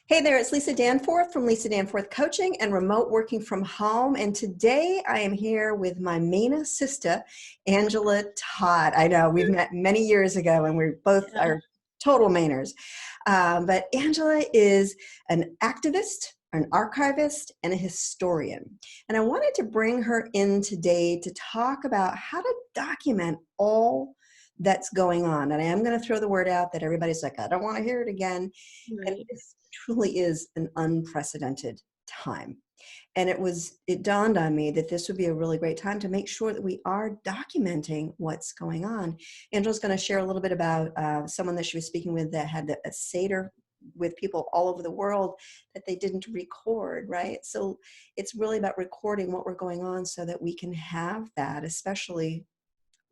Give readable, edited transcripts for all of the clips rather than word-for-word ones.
Hey there, it's Lisa Danforth from Lisa Danforth Coaching and Remote Working from Home. And today I am here with my Maina sister, Angela Todd. I know we've met many years ago and we both are total Mainers. But Angela is an activist, an archivist, and a historian. And I wanted to bring her in today to talk about how to document all that's going on. And I am going to throw the word out that everybody's like, I don't want to hear it again. Right. And this truly is an unprecedented time. And it dawned on me that this would be a really great time to make sure that we are documenting what's going on. Angela's going to share a little bit about someone that she was speaking with that had a Seder with people all over the world that they didn't record, right? So it's really about recording what we're going on so that we can have that, especially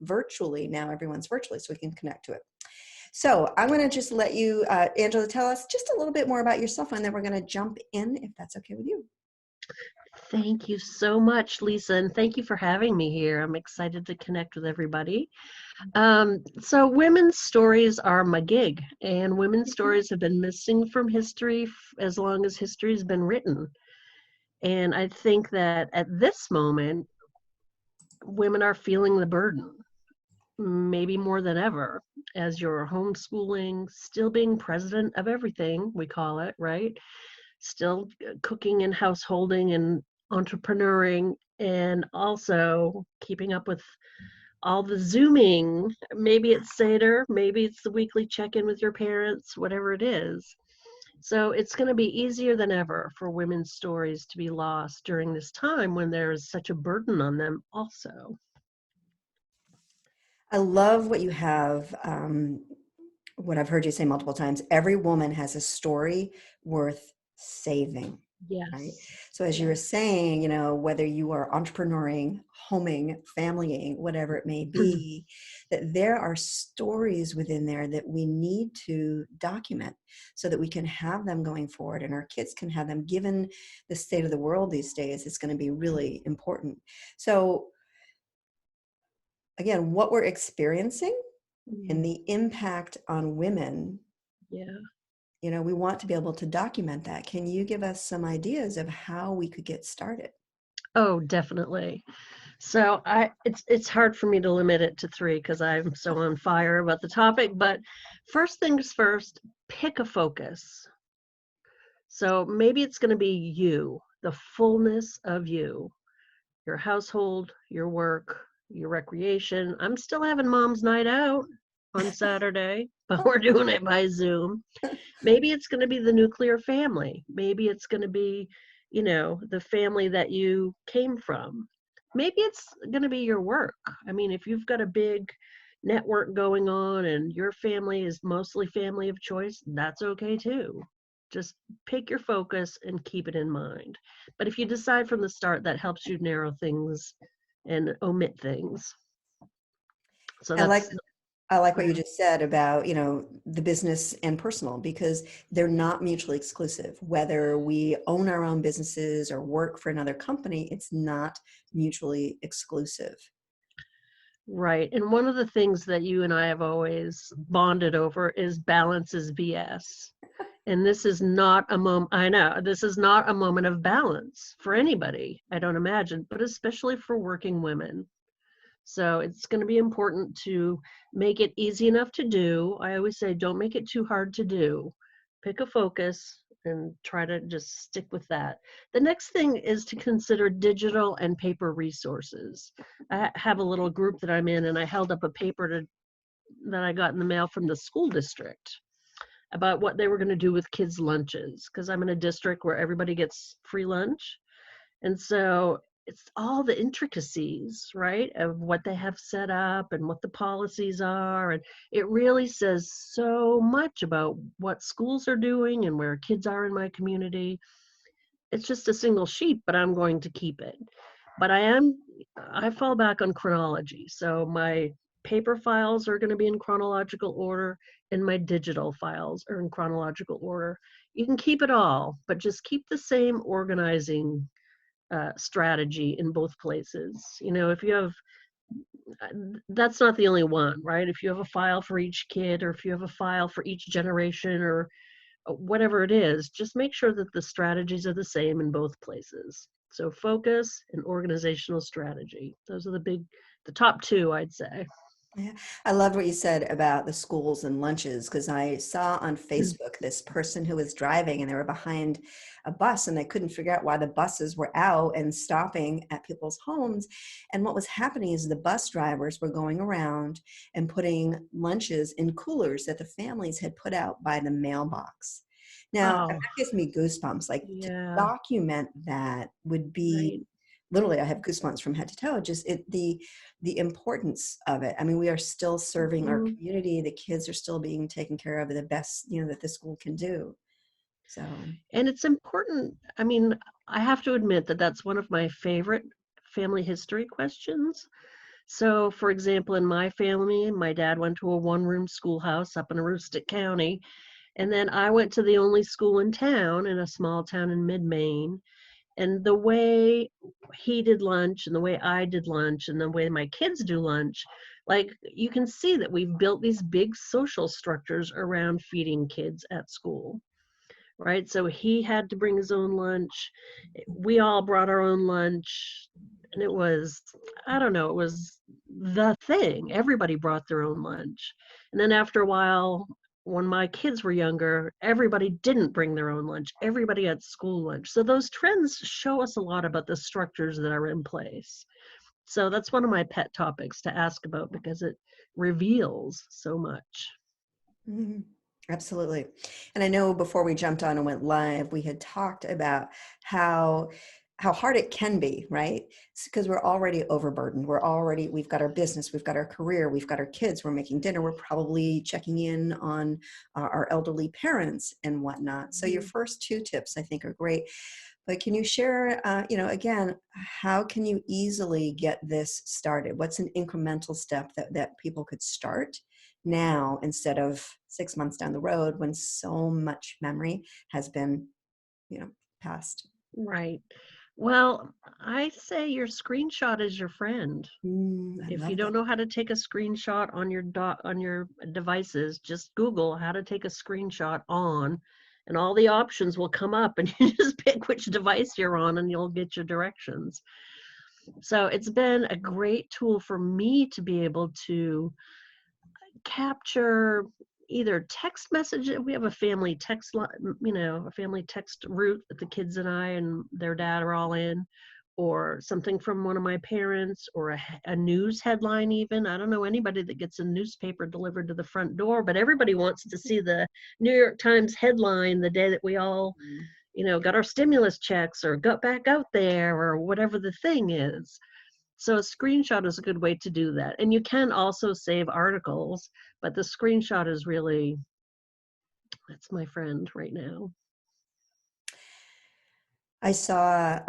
virtually. Now everyone's virtually, so we can connect to it. So I'm going to just let you, Angela, tell us just a little bit more about yourself, and then we're going to jump in, if that's okay with you. Thank you so much, Lisa, and thank you for having me here. I'm excited to connect with everybody. So women's stories are my gig, and women's stories have been missing from history as long as history's been written. And I think that at this moment, women are feeling the burden, maybe more than ever, as you're homeschooling, still being president of everything, we call it, right? Still cooking and householding and entrepreneuring, and also keeping up with all the Zooming. Maybe it's Seder, maybe it's the weekly check-in with your parents, whatever it is. So it's going to be easier than ever for women's stories to be lost during this time when there is such a burden on them also. I love what you have, what I've heard you say multiple times. Every woman has a story worth saving. Right? Yes. So as you were saying, you know, whether you are entrepreneuring, homing, familying, whatever it may be, that there are stories within there that we need to document so that we can have them going forward and our kids can have them. Given the state of the world these days, it's going to be really important. So again, what we're experiencing and the impact on women, Yeah. you know, we want to be able to document that. Can you give us some ideas of how we could get started? Oh, definitely. So it's hard for me to limit it to three because I'm so on fire about the topic. But first things first, pick a focus. So maybe it's going to be you, the fullness of you, your household, your work, your recreation. I'm still having mom's night out on Saturday, but we're doing it by Zoom. Maybe it's going to be the nuclear family. Maybe it's going to be, the family that you came from. Maybe it's going to be your work. I mean, if you've got a big network going on and your family is mostly family of choice, that's okay too. Just pick your focus and keep it in mind. But if you decide from the start, that helps you narrow things and omit things. So I like that's I like what you just said about, you know, the business and personal, because they're not mutually exclusive. Whether we own our own businesses or work for another company, it's not mutually exclusive. right. And one of the things that you and I have always bonded over is balance is BS. And this is not a moment, I know, this is not a moment of balance for anybody, I don't imagine, but especially for working women. So it's going to be important to make it easy enough to do. I always say, don't make it too hard to do. Pick a focus and try to just stick with that. The next thing is to consider digital and paper resources. I have a little group that I'm in, and I held up a paper that I got in the mail from the school district about what they were going to do with kids' lunches, because I'm in a district where everybody gets free lunch. And so it's all the intricacies, right, of what they have set up and what the policies are. And it really says so much about what schools are doing and where kids are in my community. It's just a single sheet, but I'm going to keep it. But I fall back on chronology. So my paper files are going to be in chronological order and my digital files are in chronological order. You can keep it all, but just keep the same organizing strategy in both places. You know, if you have, that's not the only one, right? If you have a file for each kid, or if you have a file for each generation, or whatever it is, just make sure that the strategies are the same in both places. So focus and organizational strategy. Those are the top two, I'd say. Yeah, I loved what you said about the schools and lunches, because I saw on Facebook this person who was driving and they were behind a bus and they couldn't figure out why the buses were out and stopping at people's homes. And what was happening is the bus drivers were going around and putting lunches in coolers that the families had put out by the mailbox. Now, that Oh, gives me goosebumps. Like, to yeah, document that would be right. literally, I have goosebumps from head to toe. Just the importance of it. I mean, we are still serving our Mhm. community. The kids are still being taken care of, the best, that the school can do. So, And it's important. I mean, I have to admit that that's one of my favorite family history questions. So, for example, in my family, my dad went to a one-room schoolhouse up in Aroostook County, and then I went to the only school in town, in a small town in mid-Maine. And the way he did lunch and the way I did lunch and the way my kids do lunch, like, you can see that we've built these big social structures around feeding kids at school, right? So he had to bring his own lunch. We all brought our own lunch. And it was, I don't know, it was the thing. Everybody brought their own lunch. And then after a while, when my kids were younger, everybody didn't bring their own lunch. Everybody had school lunch. So those trends show us a lot about the structures that are in place. So that's one of my pet topics to ask about because it reveals so much. mhm, absolutely. And I know before we jumped on and went live, we had talked about how hard it can be, right? Because we're already overburdened. We've got our business, we've got our career, we've got our kids, we're making dinner, we're probably checking in on our elderly parents and whatnot. So your Mhm. first two tips, I think, are great. But can you share, again, how can you easily get this started? What's an incremental step that people could start now instead of 6 months down the road when so much memory has been, passed? Right. Well, I say your screenshot is your friend. I If you love don't that. know how to take a screenshot on on your devices, just Google how to take a screenshot on, and all the options will come up, and you just pick which device you're on, and you'll get your directions. So it's been a great tool for me to be able to capture either text message. We have a family text a family text route that the kids and I and their dad are all in, or something from one of my parents, or a news headline. Even I don't know anybody that gets a newspaper delivered to the front door, but everybody wants to see the New York Times headline the day that we all Mm. got our stimulus checks or got back out there or whatever the thing is. So a screenshot is a good way to do that. And you can also save articles, but the screenshot is really, that's my friend right now. I saw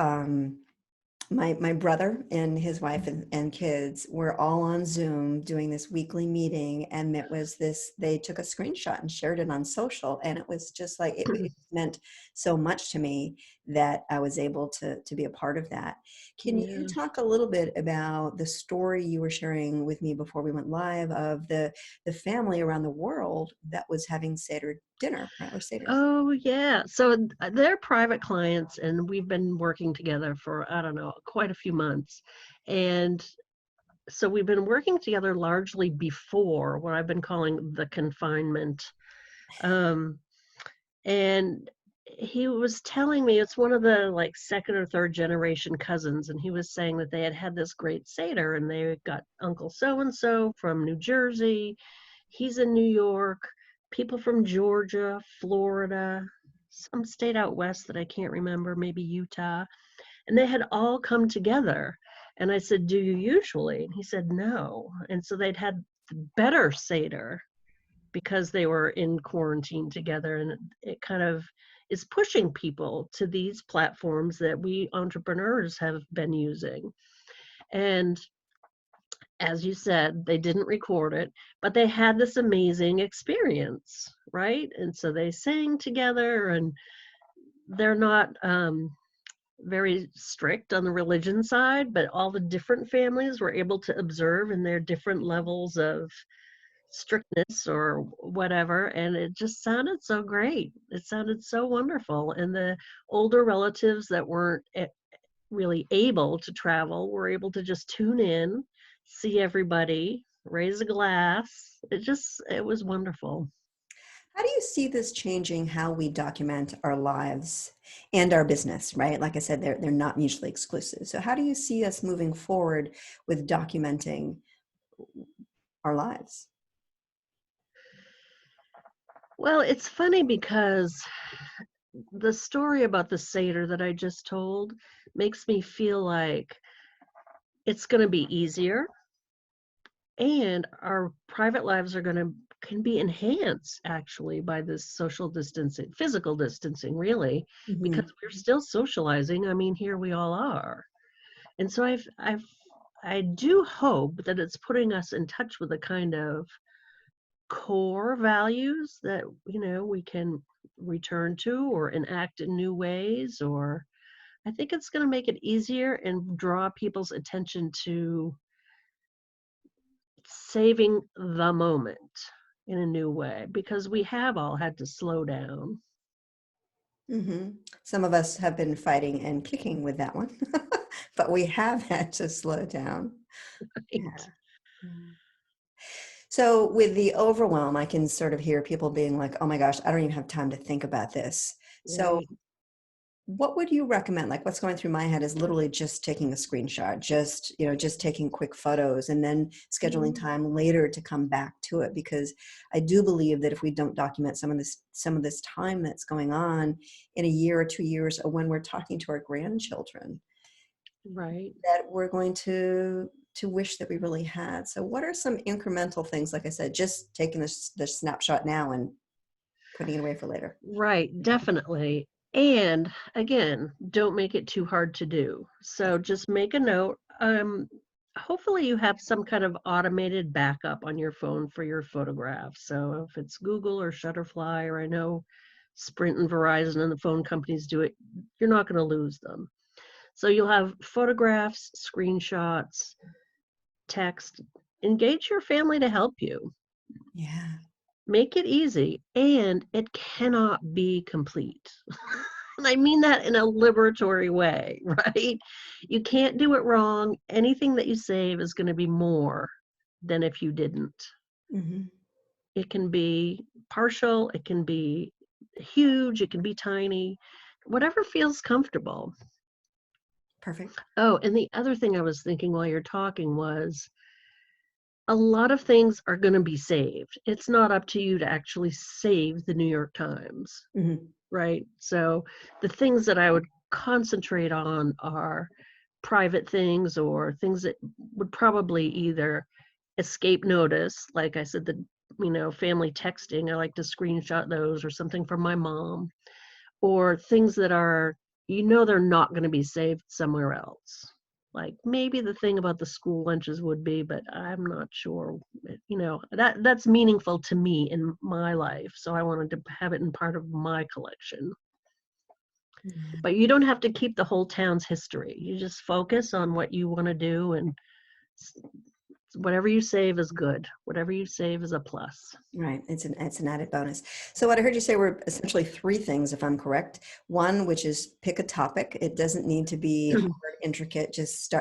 my brother and his wife and kids were all on Zoom doing this weekly meeting, and it was this, they took a screenshot and shared it on social, and it was just like it meant so much to me that I was able to be a part of that. Can you Yeah. talk a little bit about the story you were sharing with me before we went live of the family around the world that was having Seder dinner, right, or Seder? Oh, yeah. So they're private clients, and we've been working together for, I don't know, quite a few months. And so we've been working together largely before what I've been calling the confinement. Um, and he was telling me it's one of the like second or third generation cousins, and he was saying that they had had this great Seder, and they got Uncle so and so from New Jersey, he's in New York, people from Georgia, Florida, some state out west that I can't remember, maybe Utah, and they had all come together. And I said, do you usually? And he said no. And so they'd had the better Seder because they were in quarantine together, and it kind of is pushing people to these platforms that we entrepreneurs have been using. And as you said, they didn't record it, but they had this amazing experience, right? And so they sang together, and they're not very strict on the religion side, but all the different families were able to observe in their different levels of strictness or whatever, and it just sounded so great. It sounded so wonderful. And the older relatives that weren't really able to travel were able to just tune in, see everybody, raise a glass. It was wonderful. How do you see this changing how we document our lives and our business, right? Like I said, they're not mutually exclusive. So how do you see us moving forward with documenting our lives? Well, it's funny because the story about the Seder that I just told makes me feel like it's going to be easier, and our private lives are going to can be enhanced actually by this social distancing, physical distancing, really, because Mhm. we're still socializing. I mean, here we all are. And so I do hope that it's putting us in touch with the kind of core values that, we can return to or enact in new ways. Or I think it's going to make it easier and draw people's attention to saving the moment in a new way, because we have all had to slow down. Some of us have been fighting and kicking with that one, but we have had to slow down. Right. Yeah. So with the overwhelm, I can sort of hear people being like, oh my gosh, I don't even have time to think about this. So Right. what would you recommend? Like what's going through my head is literally just taking a screenshot, just taking quick photos and then scheduling Mhm. time later to come back to it. Because I do believe that if we don't document some of this time that's going on in a year or 2 years, or when we're talking to our grandchildren, Right. that we're going to wish that we really had. So what are some incremental things, like I said, just taking this snapshot now and putting it away for later? Right, definitely. And again, don't make it too hard to do. So just make a note. Hopefully you have some kind of automated backup on your phone for your photographs. So if it's Google or Shutterfly, or I know Sprint and Verizon and the phone companies do it, you're not going to lose them. So you'll have photographs, screenshots, text. Engage your family to help you. Yeah. Make it easy, and it cannot be complete. And I mean that in a liberatory way, right? You can't do it wrong. Anything that you save is going to be more than if you didn't. Hmm. It can be partial, it can be huge, it can be tiny, whatever feels comfortable. Perfect. Oh, and the other thing I was thinking while you're talking was a lot of things are going to be saved. It's not up to you to actually save the New York Times, Hmm. right? So the things that I would concentrate on are private things, or things that would probably either escape notice. Like I said, family texting, I like to screenshot those, or something from my mom, or things that are, they're not going to be saved somewhere else. Like maybe the thing about the school lunches would be, but I'm not sure. That's meaningful to me in my life, so I wanted to have it in part of my collection. Yeah. But you don't have to keep the whole town's history. You just focus on what you want to do, and whatever you save is good. Whatever you save is a plus. Right. It's an added bonus. So what I heard you say were essentially three things, if I'm correct. One, which is pick a topic. It doesn't need to be hard, intricate, just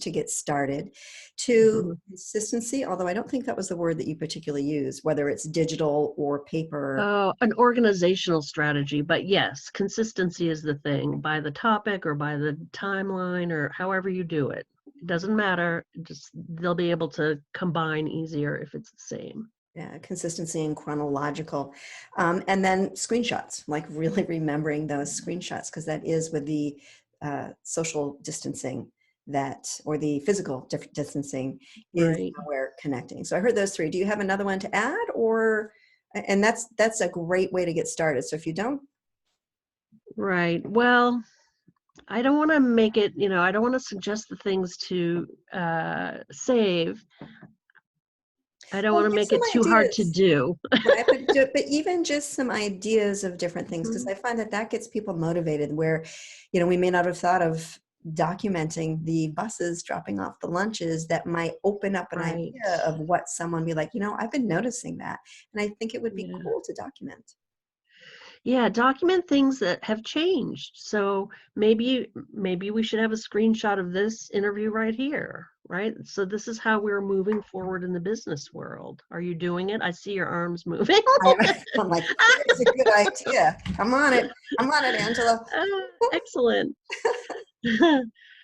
to get started. Two, Mhm. consistency, although I don't think that was the word that you particularly used, whether it's digital or paper. Oh, an organizational strategy, but yes, consistency is the thing, by the topic or by the timeline or however you do it. It doesn't matter. Just they'll be able to combine easier if it's the same. Yeah, consistency and chronological. And then screenshots, like really remembering those screenshots, because that is with the social distancing or the physical distancing is Right. how we're connecting. So I heard those three. Do you have another one to add, or, and that's a great way to get started. So if you don't, Right. Well, I don't want to make it, I don't want to suggest the things to save. I don't well, want to give make some it too hard to ideas. do. Right, but even just some ideas of different things, because Mhm. I find that gets people motivated where, we may not have thought of documenting the buses dropping off the lunches that might open up an Right. idea of what someone be like, I've been noticing that. And I think it would be Yeah. cool to document. Yeah, document things that have changed. So maybe we should have a screenshot of this interview right here, right? So this is how we're moving forward in the business world. Are you doing it? I see your arms moving. I'm like, it's a good idea. I'm on it. I'm on it, Angela. Excellent.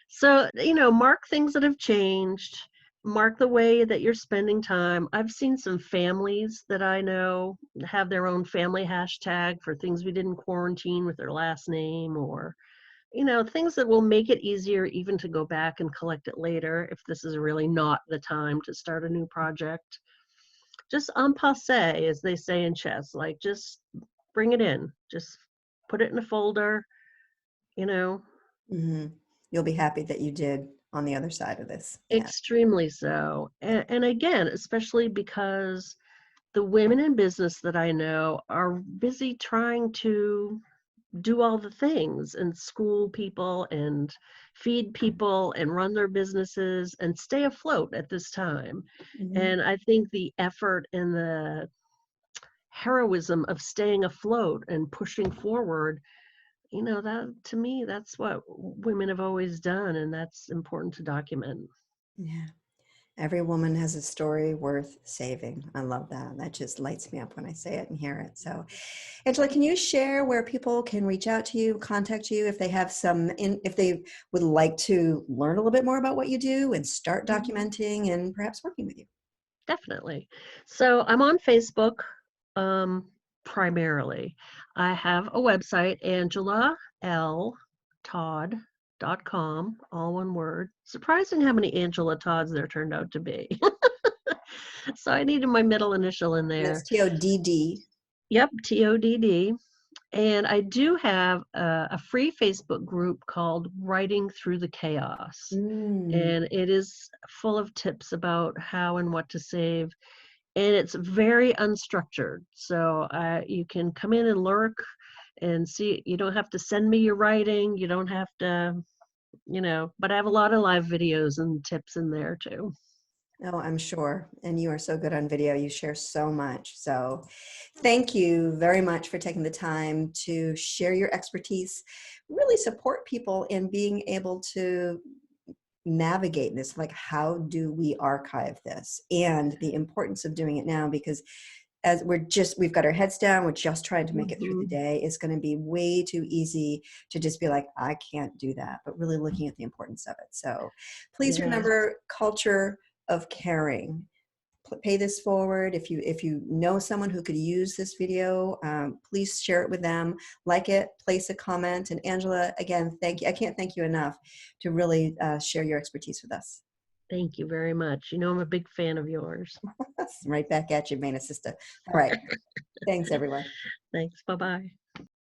So, mark things that have changed, mark the way that you're spending time. I've seen some families that I know have their own family hashtag for things we did in quarantine with their last name, or, things that will make it easier even to go back and collect it later if this is really not the time to start a new project. Just en passé, as they say in chess, like just bring it in, just put it in a folder, you know. Hmm. You'll be happy that you did on the other side of this. Yeah. Extremely so. And again, especially because the women in business that I know are busy trying to do all the things and school people and feed people and run their businesses and stay afloat at this time. Hmm. And I think the effort and the heroism of staying afloat and pushing forward, that to me, that's what women have always done, and that's important to document. Yeah. Every woman has a story worth saving. I love that. That just lights me up when I say it and hear it. So, Angela, can you share where people can reach out to you, contact you if they have if they would like to learn a little bit more about what you do and start Mhm. documenting and perhaps working with you? Definitely. So I'm on Facebook, primarily. I have a website, AngelaLTodd.com, all one word. Surprising how many Angela Todds there turned out to be. So I needed my middle initial in And that's there. TODD. Yep, TODD. And I do have a free Facebook group called Writing Through the Chaos. Mm. And it is full of tips about how and what to save, and it's very unstructured. So you can come in and lurk and see. You don't have to send me your writing. You don't have to, but I have a lot of live videos and tips in there too. Oh, I'm sure. And you are so good on video. You share so much. So thank you very much for taking the time to share your expertise, really support people in being able to navigate this. Like, how do we archive this? And the importance of doing it now, because as we've got our heads down, we're just trying to make it through the Mhm. day. It's going to be way too easy to just be like, I can't do that, but really looking at the importance of it. So please Yeah, remember culture of caring. Pay this forward. If you know someone who could use this video, please share it with them, like it, place a comment. And Angela, again, thank you. I can't thank you enough to really share your expertise with us. thank you very much. I'm a big fan of yours. Right back at you, Maina sister. All right. Thanks, everyone. Thanks. Bye bye.